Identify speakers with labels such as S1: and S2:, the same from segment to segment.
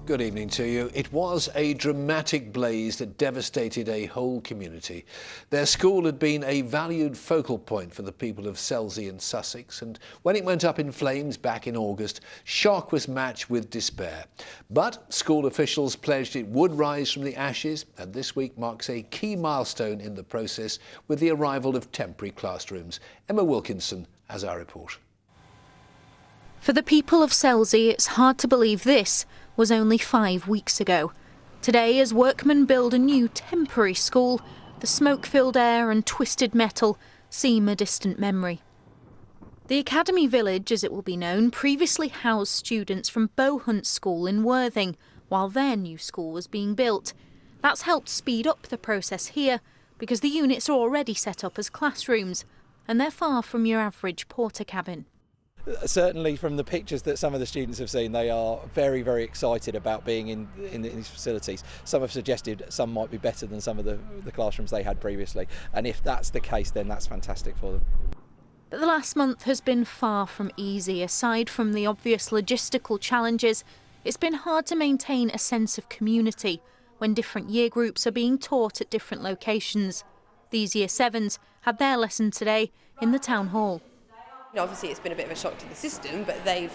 S1: Good evening to you. It was a dramatic blaze that devastated a whole community. Their school had been a valued focal point for the people of Selsey and Sussex, and when it went up in flames back in August, shock was matched with despair. But school officials pledged it would rise from the ashes, and this week marks a key milestone in the process with the arrival of temporary classrooms. Emma Wilkinson has our report.
S2: For the people of Selsey, it's hard to believe this was only 5 weeks ago. Today, as workmen build a new temporary school, the smoke-filled air and twisted metal seem a distant memory. The Academy Village, as it will be known, previously housed students from Bowhunt School in Worthing, while their new school was being built. That's helped speed up the process here, because the units are already set up as classrooms, and they're far from your average porter cabin.
S3: Certainly from the pictures that some of the students have seen, they are very, very excited about being in these facilities. Some have suggested some might be better than some of the classrooms they had previously, and if that's the case, then that's fantastic for them.
S2: But the last month has been far from easy. Aside from the obvious logistical challenges, it's been hard to maintain a sense of community when different year groups are being taught at different locations. These Year 7s had their lesson today in the town hall.
S4: Obviously it's been a bit of a shock to the system, but they've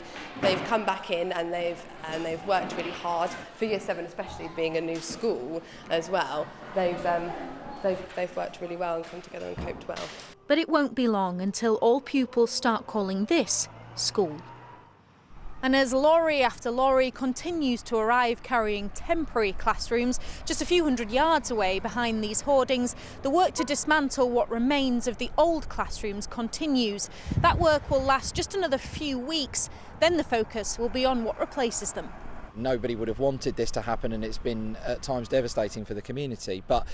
S4: come back in and they've worked really hard. For Year 7 especially, being a new school as well, they've worked really well and come together and coped well.
S2: But it won't be long until all pupils start calling this school. And as lorry after lorry continues to arrive carrying temporary classrooms, just a few hundred yards away behind these hoardings, the work to dismantle what remains of the old classrooms continues. That work will last just another few weeks, then the focus will be on what replaces them.
S3: Nobody would have wanted this to happen, and it's been at times devastating for the community, but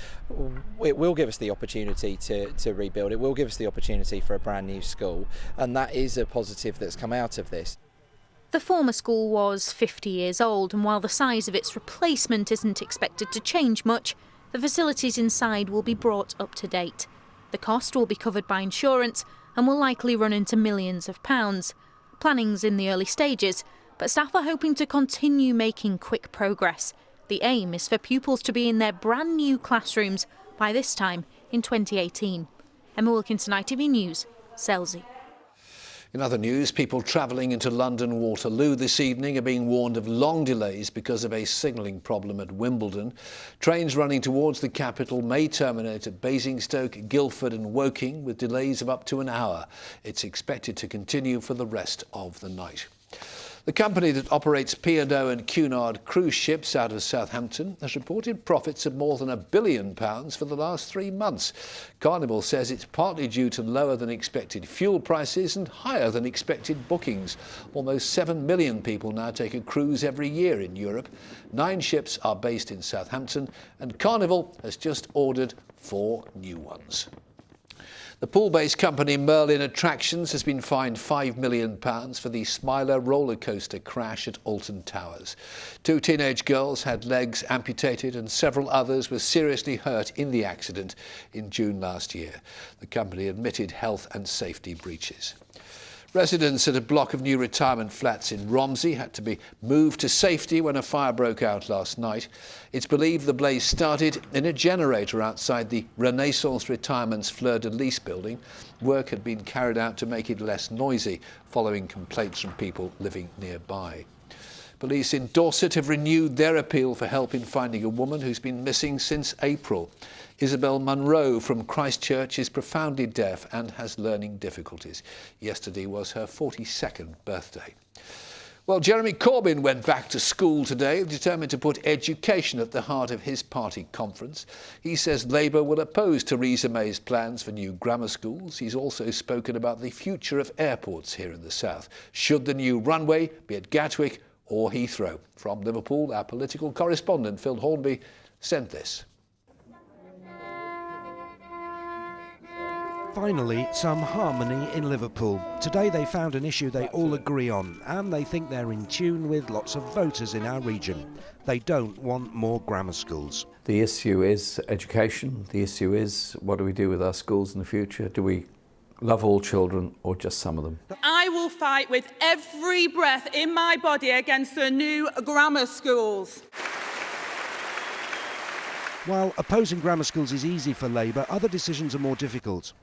S3: it will give us the opportunity to rebuild. It will give us the opportunity for a brand new school, and that is a positive that's come out of this.
S2: The former school was 50 years old, and while the size of its replacement isn't expected to change much, the facilities inside will be brought up to date. The cost will be covered by insurance and will likely run into millions of pounds. Planning's in the early stages, but staff are hoping to continue making quick progress. The aim is for pupils to be in their brand new classrooms by this time in 2018. Emma Wilkinson, ITV News, Selsey.
S1: In other news, people travelling into London Waterloo this evening are being warned of long delays because of a signalling problem at Wimbledon. Trains running towards the capital may terminate at Basingstoke, Guildford and Woking with delays of up to an hour. It's expected to continue for the rest of the night. The company that operates P&O and Cunard cruise ships out of Southampton has reported profits of more than £1 billion for the last 3 months. Carnival says it's partly due to lower than expected fuel prices and higher than expected bookings. Almost 7 million people now take a cruise every year in Europe. 9 ships are based in Southampton, and Carnival has just ordered 4 new ones. The pool-based company Merlin Attractions has been fined £5 million for the Smiler roller coaster crash at Alton Towers. 2 teenage girls had legs amputated and several others were seriously hurt in the accident in June last year. The company admitted health and safety breaches. Residents at a block of new retirement flats in Romsey had to be moved to safety when a fire broke out last night. It's believed the blaze started in a generator outside the Renaissance Retirement's Fleur de Lis building. Work had been carried out to make it less noisy, following complaints from people living nearby. Police in Dorset have renewed their appeal for help in finding a woman who's been missing since April. Isabel Munro from Christchurch is profoundly deaf and has learning difficulties. Yesterday was her 42nd birthday. Well, Jeremy Corbyn went back to school today, determined to put education at the heart of his party conference. He says Labour will oppose Theresa May's plans for new grammar schools. He's also spoken about the future of airports here in the south. Should the new runway be at Gatwick or Heathrow? From Liverpool, our political correspondent Phil Hornby sent this.
S5: Finally, some harmony in Liverpool. Today they found an issue they all agree on, and they think they're in tune with lots of voters in our region. They don't want more grammar schools.
S6: The issue is education. The issue is, what do we do with our schools in the future? Do we love all children or just some of them.
S7: I will fight with every breath in my body against the new grammar schools.
S5: While opposing grammar schools is easy for Labour, other decisions are more difficult.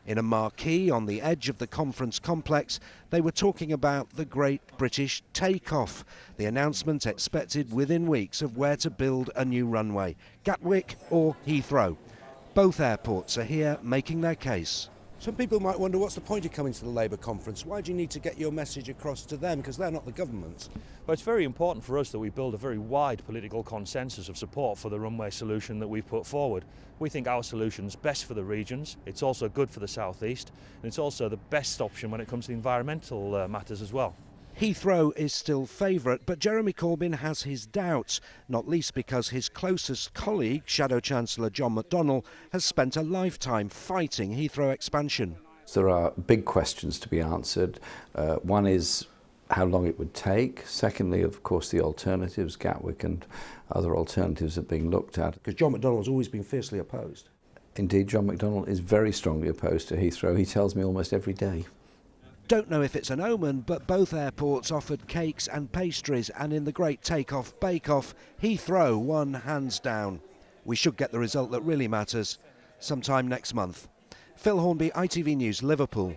S5: In a marquee on the edge of the conference complex, they were talking about the Great British Takeoff, the announcement expected within weeks of where to build a new runway, Gatwick or Heathrow. Both airports are here making their case. Some people might wonder, what's the point of coming to the Labour conference? Why do you need to get your message across to them? Because they're not the government.
S8: Well, it's very important for us that we build a very wide political consensus of support for the runway solution that we've put forward. We think our solution's best for the regions, it's also good for the South East, and it's also the best option when it comes to environmental matters as well.
S5: Heathrow is still favourite, but Jeremy Corbyn has his doubts, not least because his closest colleague, Shadow Chancellor John McDonnell, has spent a lifetime fighting Heathrow expansion.
S6: There are big questions to be answered. One is how long it would take. Secondly, of course, the alternatives, Gatwick and other alternatives are being looked at.
S5: Because John McDonnell has always been fiercely opposed.
S6: Indeed, John McDonnell is very strongly opposed to Heathrow. He tells me almost every day.
S5: Don't know if it's an omen, but both airports offered cakes and pastries, and in the Great Takeoff Bake-Off, Heathrow won hands down. We should get the result that really matters sometime next month. Phil Hornby, ITV News, Liverpool.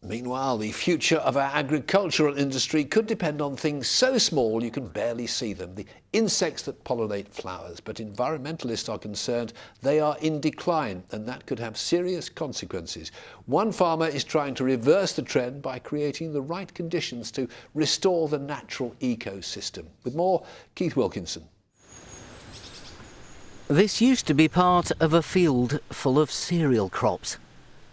S1: Meanwhile, the future of our agricultural industry could depend on things so small you can barely see them, the insects that pollinate flowers. But environmentalists are concerned they are in decline, and that could have serious consequences. One farmer is trying to reverse the trend by creating the right conditions to restore the natural ecosystem. With more, Keith Wilkinson.
S9: This used to be part of a field full of cereal crops.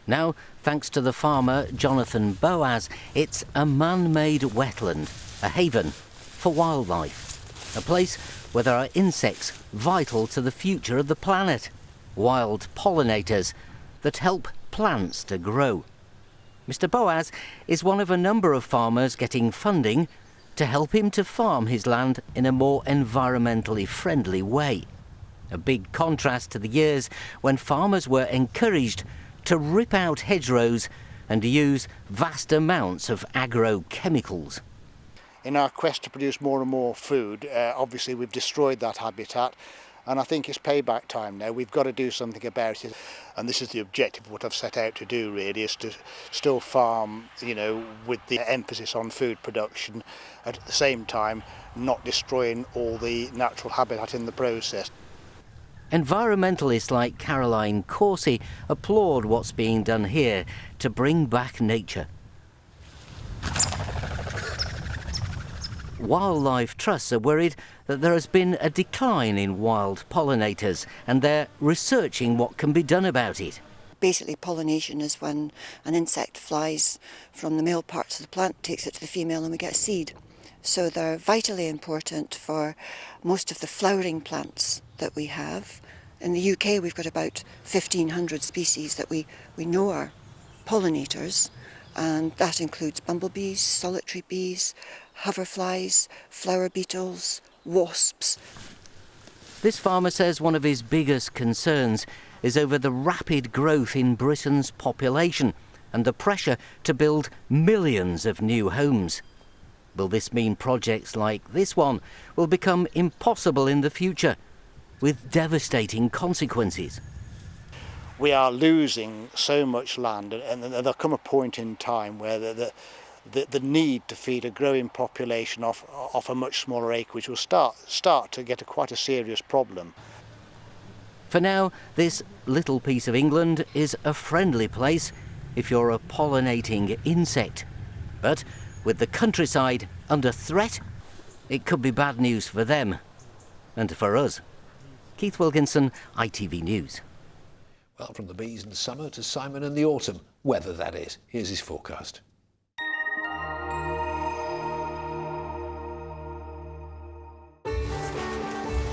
S9: Now, thanks to the farmer Jonathan Boaz, it's a man-made wetland, a haven for wildlife, a place where there are insects vital to the future of the planet, wild pollinators that help plants to grow. Mr. Boaz is one of a number of farmers getting funding to help him to farm his land in a more environmentally friendly way. A big contrast to the years when farmers were encouraged to rip out hedgerows and to use vast amounts of agrochemicals.
S10: In our quest to produce more and more food, obviously we've destroyed that habitat, and I think it's payback time now. We've got to do something about it, and this is the objective of what I've set out to do, really, is to still farm, with the emphasis on food production, at the same time not destroying all the natural habitat in the process.
S9: Environmentalists like Caroline Coursey applaud what's being done here to bring back nature. Wildlife trusts are worried that there has been a decline in wild pollinators, and they're researching what can be done about it.
S11: Basically, pollination is when an insect flies from the male parts of the plant, takes it to the female, and we get a seed. So they're vitally important for most of the flowering plants that we have. In the UK, we've got about 1,500 species that we know are pollinators, and that includes bumblebees, solitary bees, hoverflies, flower beetles, wasps.
S9: This farmer says one of his biggest concerns is over the rapid growth in Britain's population and the pressure to build millions of new homes. Will this mean projects like this one will become impossible in the future, with devastating consequences?
S10: We are losing so much land, and there'll come a point in time where the need to feed a growing population off a much smaller acreage will start to get quite a serious problem.
S9: For now, this little piece of England is a friendly place if you're a pollinating insect. But with the countryside under threat, it could be bad news for them and for us. Keith Wilkinson, ITV News.
S1: Well, from the bees in summer to Simon in the autumn. Weather, that is. Here's his forecast.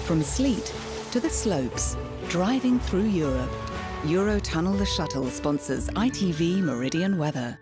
S12: From sleet to the slopes, driving through Europe. Eurotunnel the Shuttle sponsors ITV Meridian weather.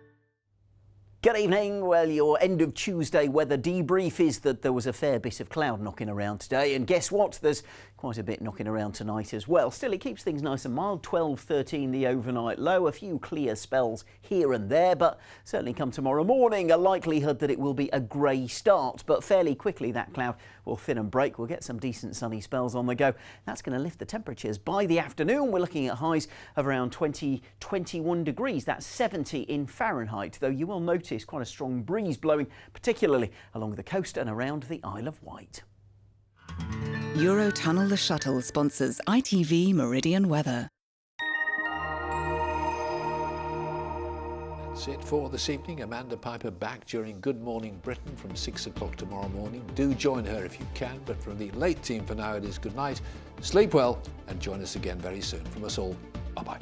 S13: Good evening. Well, your end of Tuesday weather debrief is that there was a fair bit of cloud knocking around today, and guess what? There's quite a bit knocking around tonight as well. Still, it keeps things nice and mild. 12, 13 the overnight low. A few clear spells here and there, but certainly come tomorrow morning, a likelihood that it will be a grey start. But fairly quickly, that cloud will thin and break. We'll get some decent sunny spells on the go. That's going to lift the temperatures. By the afternoon, we're looking at highs of around 20, 21 degrees. That's 70 in Fahrenheit, though you will notice quite a strong breeze blowing, particularly along the coast and around the Isle of Wight.
S12: Eurotunnel the Shuttle sponsors ITV Meridian weather.
S1: That's it for this evening. Amanda Piper back during Good Morning Britain from 6 o'clock tomorrow morning. Do join her if you can, but from the late team for now it is good night, sleep well, and join us again very soon. From us all, bye-bye.